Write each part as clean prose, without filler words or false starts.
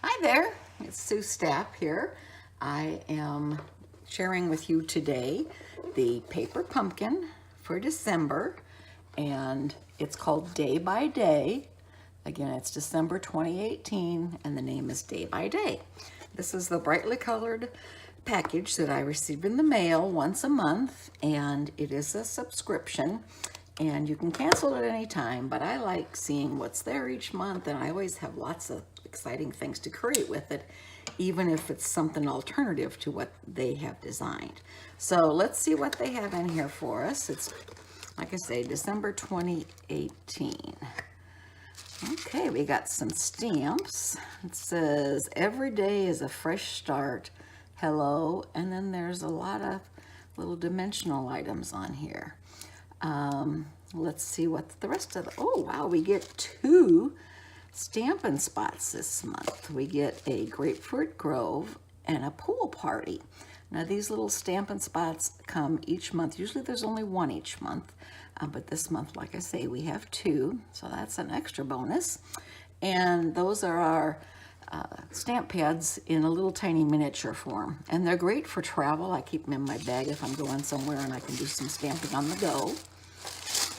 Hi there, it's Sue Stapp here. I am sharing with you today the paper pumpkin for December, and it's called Day by Day. Again, it's December 2018, and the name is Day by Day. This is the brightly colored package that I receive in the mail once a month, and it is a subscription. And you can cancel it at any time, but I like seeing what's there each month, and I always have lots of exciting things to create with it, even if it's something alternative to what they have designed. So let's see what they have in here for us. It's, like I say, December 2018. Okay, we got some stamps. It says, every day is a fresh start, hello, and then there's a lot of little dimensional items on here. Let's see what the rest of the, oh wow, we get 2 Stampin' Spots this month. We get a Grapefruit Grove and a Pool Party. Now these little Stampin' Spots come each month. Usually there's only 1 each month, but this month, like I say, we have 2, so that's an extra bonus. And those are our stamp pads in a little tiny miniature form. And they're great for travel. I keep them in my bag if I'm going somewhere and I can do some stamping on the go.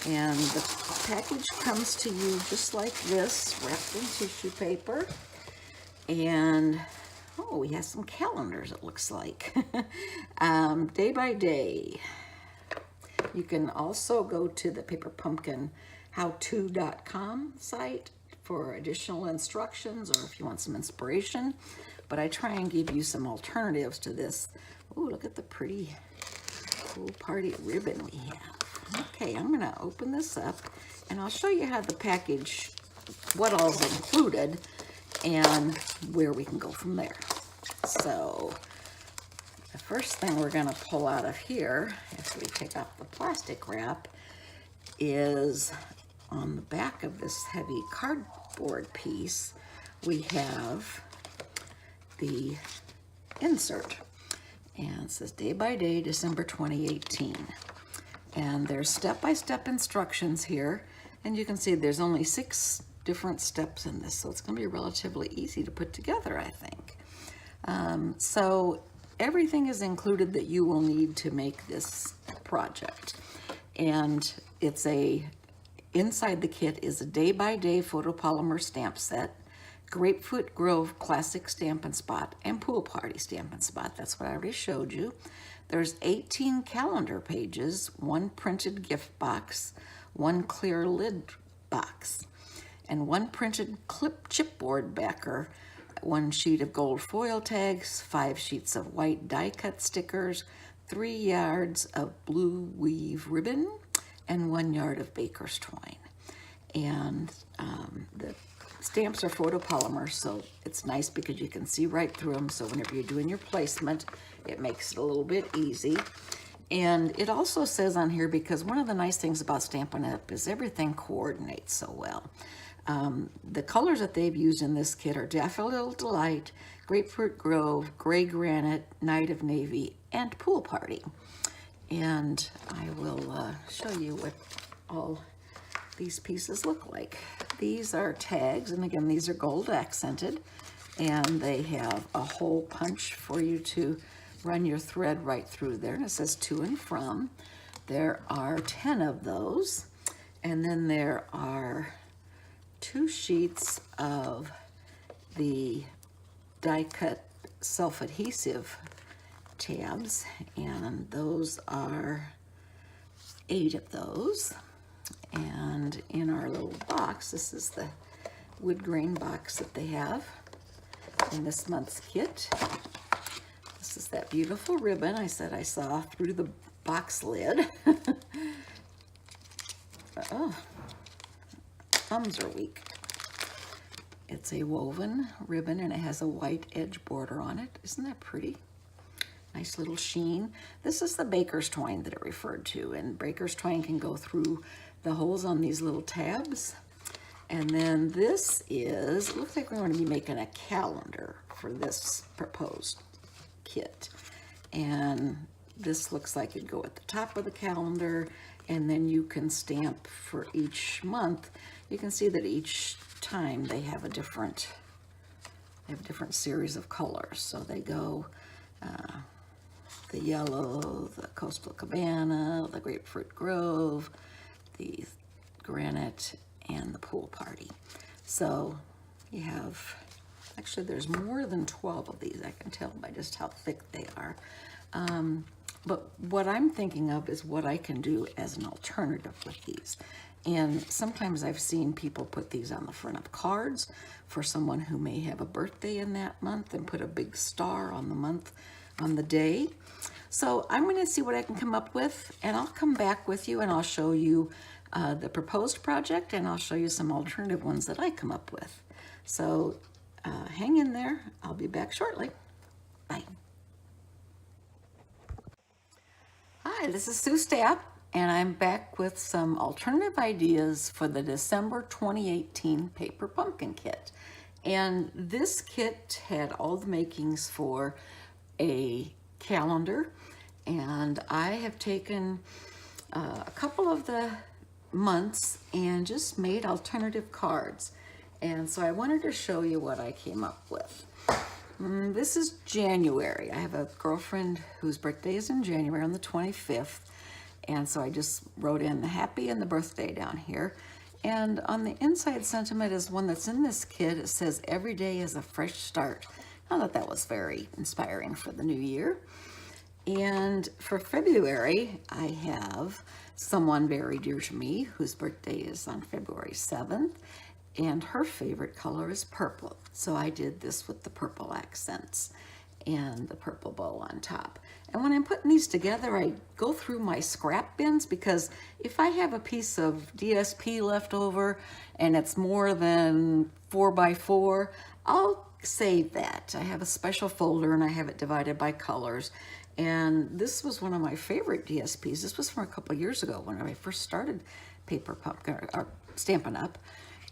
And the package comes to you just like this, wrapped in tissue paper. And, oh, we have some calendars, it looks like. Day by day. You can also go to the Paper Pumpkin howto.com site for additional instructions, or if you want some inspiration. But I try and give you some alternatives to this. Oh, look at the pretty Pool Party ribbon we have. Okay, I'm gonna open this up and I'll show you how the package, what all's included and where we can go from there. So the first thing we're gonna pull out of here, after we take off the plastic wrap, is on the back of this heavy cardboard piece, we have the insert. And it says Day by Day, December 2018. And there's step-by-step instructions here. And you can see there's only 6 different steps in this, so it's gonna be relatively easy to put together, I think. So everything is included that you will need to make this project. And it's inside the kit is a day-by-day photopolymer stamp set, Grapefruit Grove Classic Stampin' Spot, and Pool Party Stampin' Spot. That's what I already showed you. There's 18 calendar pages, 1 printed gift box, 1 clear lid box, and 1 printed chipboard backer, 1 sheet of gold foil tags, 5 sheets of white die-cut stickers, 3 yards of blue weave ribbon, and 1 yard of baker's twine. And the stamps are photopolymer, so it's nice because you can see right through them, so whenever you're doing your placement, it makes it a little bit easy. And it also says on here, because one of the nice things about Stampin' Up! Is everything coordinates so well. The colors that they've used in this kit are Daffodil Delight, Grapefruit Grove, Gray Granite, Night of Navy, and Pool Party. And I will show you what all these pieces look like. These are tags, and again, these are gold accented, and they have a hole punch for you to run your thread right through there, and it says to and from. There are 10 of those, and then there are 2 sheets of the die-cut self-adhesive tabs, and those are 8 of those. And in our little box, this is the wood grain box that they have in this month's kit. This is that beautiful ribbon I said I saw through the box lid. Oh, thumbs are weak. It's a woven ribbon and it has a white edge border on it. Isn't that pretty? Nice little sheen. This is the baker's twine that it referred to, and baker's twine can go through the holes on these little tabs. And then this is, it looks like we're going to be making a calendar for this proposed kit. And this looks like it'd go at the top of the calendar, and then you can stamp for each month. You can see that each time they have a different they have different series of colors. So they go the yellow, the Coastal Cabana, the Grapefruit Grove, the Granite, and the Pool Party. So you have, actually there's more than 12 of these, I can tell by just how thick they are. But what I'm thinking of is what I can do as an alternative with these. And sometimes I've seen people put these on the front of cards for someone who may have a birthday in that month and put a big star on the month, on the day. So I'm going to see what I can come up with, and I'll come back with you and I'll show you the proposed project, and I'll show you some alternative ones that I come up with. So hang in there. I'll be back shortly. Bye. Hi, this is Sue Stapp, and I'm back with some alternative ideas for the December 2018 Paper Pumpkin Kit. And this kit had all the makings for a calendar, and I have taken a couple of the months and just made alternative cards. And so I wanted to show you what I came up with. This is January. I have a girlfriend whose birthday is in January on the 25th. And so I just wrote in the happy and the birthday down here. And on the inside sentiment is one that's in this kit. It says, every day is a fresh start. I thought that was very inspiring for the new year. And for February, I have someone very dear to me whose birthday is on February 7th. And her favorite color is purple. So I did this with the purple accents and the purple bow on top. And when I'm putting these together, I go through my scrap bins, because if I have a piece of DSP left over and it's more than 4x4, I'll save that. I have a special folder and I have it divided by colors. And this was one of my favorite DSPs. This was from a couple of years ago when I first started Paper Pumpkin, or Stampin' Up!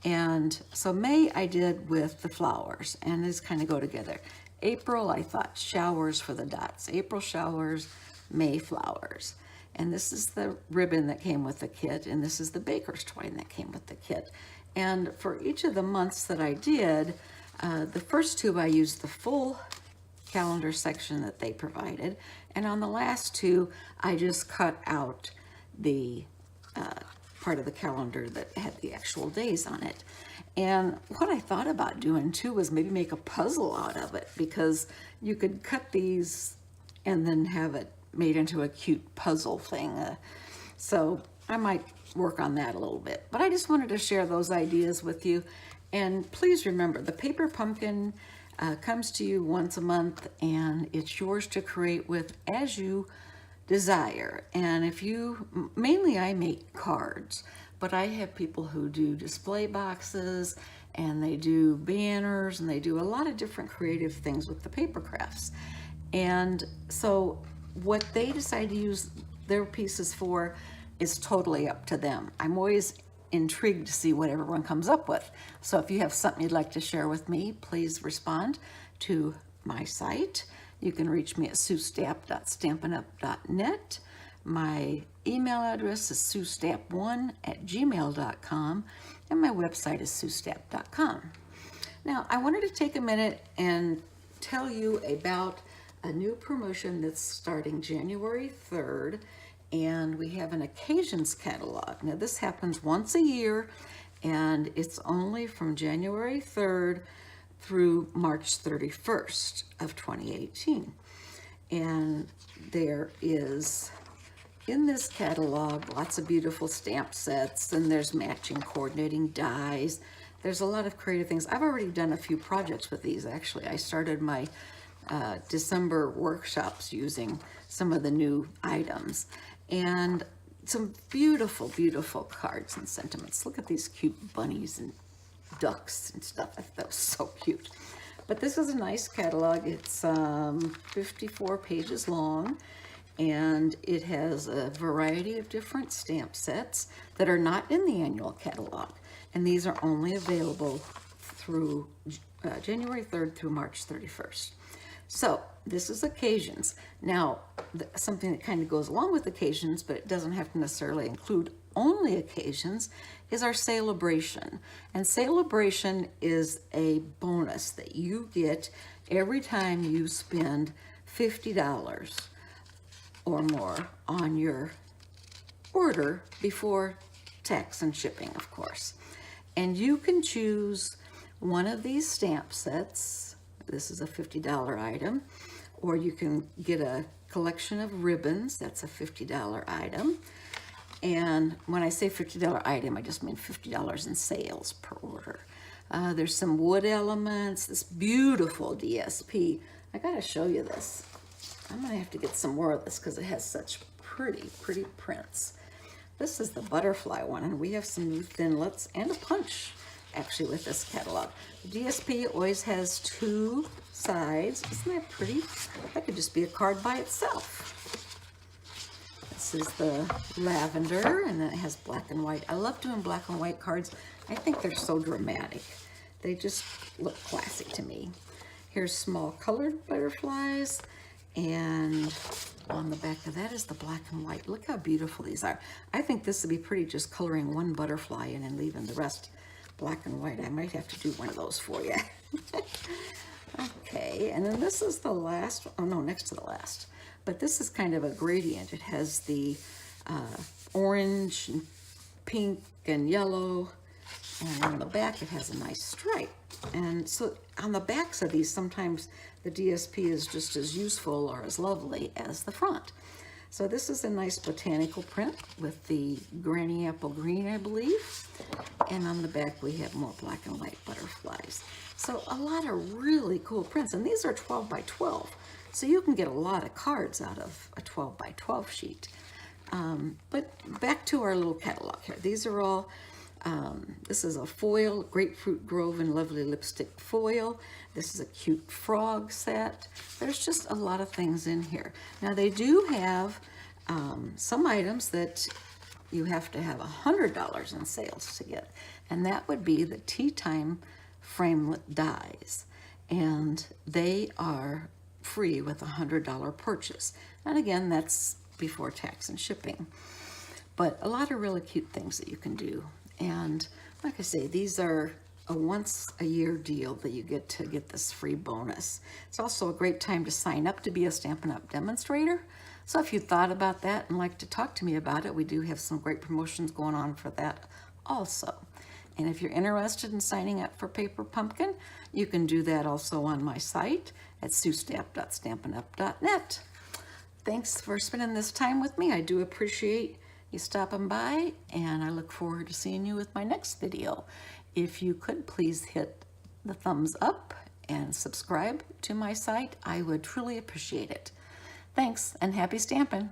And so May I did with the flowers, and these kind of go together. April, I thought showers for the dots. April showers, May flowers. And this is the ribbon that came with the kit, and this is the baker's twine that came with the kit. And for each of the months that I did, the first two I used the full calendar section that they provided, and on the last two, I just cut out the part of the calendar that had the actual days on it. And what I thought about doing too was maybe make a puzzle out of it, because you could cut these and then have it made into a cute puzzle thing. So I might work on that a little bit, but I just wanted to share those ideas with you. And please remember, the Paper Pumpkin comes to you once a month, and it's yours to create with as you desire. And if you, mainly I make cards, but I have people who do display boxes, and they do banners, and they do a lot of different creative things with the paper crafts. And so what they decide to use their pieces for is totally up to them. I'm always intrigued to see what everyone comes up with. So if you have something you'd like to share with me, please respond to my site. You can reach me at suestapp.stampinup.net. My email address is suestapp1@gmail.com, and my website is suestapp.com. Now, I wanted to take a minute and tell you about a new promotion that's starting January 3rd, and we have an occasions catalog. Now, this happens once a year, and it's only from January 3rd through March 31st of 2018. And there is, in this catalog, lots of beautiful stamp sets, and there's matching coordinating dies. There's a lot of creative things. I've already done a few projects with these, actually. I started my December workshops using some of the new items. And some beautiful, beautiful cards and sentiments. Look at these cute bunnies and ducks and stuff. I thought that was so cute. But this is a nice catalog. It's 54 pages long, and it has a variety of different stamp sets that are not in the annual catalog. And these are only available through January 3rd through March 31st. So this is occasions. Now, something that kind of goes along with occasions, but it doesn't have to necessarily include only occasions is our Celebration. And Celebration is a bonus that you get every time you spend $50 or more on your order before tax and shipping, of course. And you can choose one of these stamp sets. This is a $50 item. Or you can get a collection of ribbons. That's a $50 item. And when I say $50 item, I just mean $50 in sales per order. There's some wood elements, this beautiful DSP. I gotta show you this. I'm gonna have to get some more of this because it has such pretty, pretty prints. This is the butterfly one, and we have some new thinlets and a punch actually with this catalog. The DSP always has two sides. Isn't that pretty? That could just be a card by itself. This is the lavender, and then it has black and white. I love doing black and white cards. I think they're so dramatic. They just look classy to me. Here's small colored butterflies, and on the back of that is the black and white. Look how beautiful these are. I think this would be pretty just coloring one butterfly in and leaving the rest black and white. I might have to do one of those for you. Okay, and then this is the last, oh no, next to the last. But this is kind of a gradient. It has the orange and pink and yellow, and on the back it has a nice stripe. And so on the backs of these, sometimes the DSP is just as useful or as lovely as the front. So this is a nice botanical print with the granny apple green, I believe. And on the back we have more black and white butterflies. So a lot of really cool prints, and these are 12 by 12. So you can get a lot of cards out of a 12 by 12 sheet. But back to our little catalog here. These are all, this is a foil, Grapefruit Grove and Lovely Lipstick foil. This is a cute frog set. There's just a lot of things in here. Now they do have some items that you have to have $100 in sales to get. And that would be the Tea Time framelit dies. And they are free with a $100 purchase. And again, that's before tax and shipping. But a lot of really cute things that you can do. And like I say, these are a once a year deal that you get to get this free bonus. It's also a great time to sign up to be a Stampin' Up! Demonstrator. So if you thought about that and like to talk to me about it, we do have some great promotions going on for that also. And if you're interested in signing up for Paper Pumpkin, you can do that also on my site at suestapp.stampinup.net. Thanks for spending this time with me. I do appreciate you stopping by, and I look forward to seeing you with my next video. If you could please hit the thumbs up and subscribe to my site, I would truly appreciate it. Thanks, and happy stamping.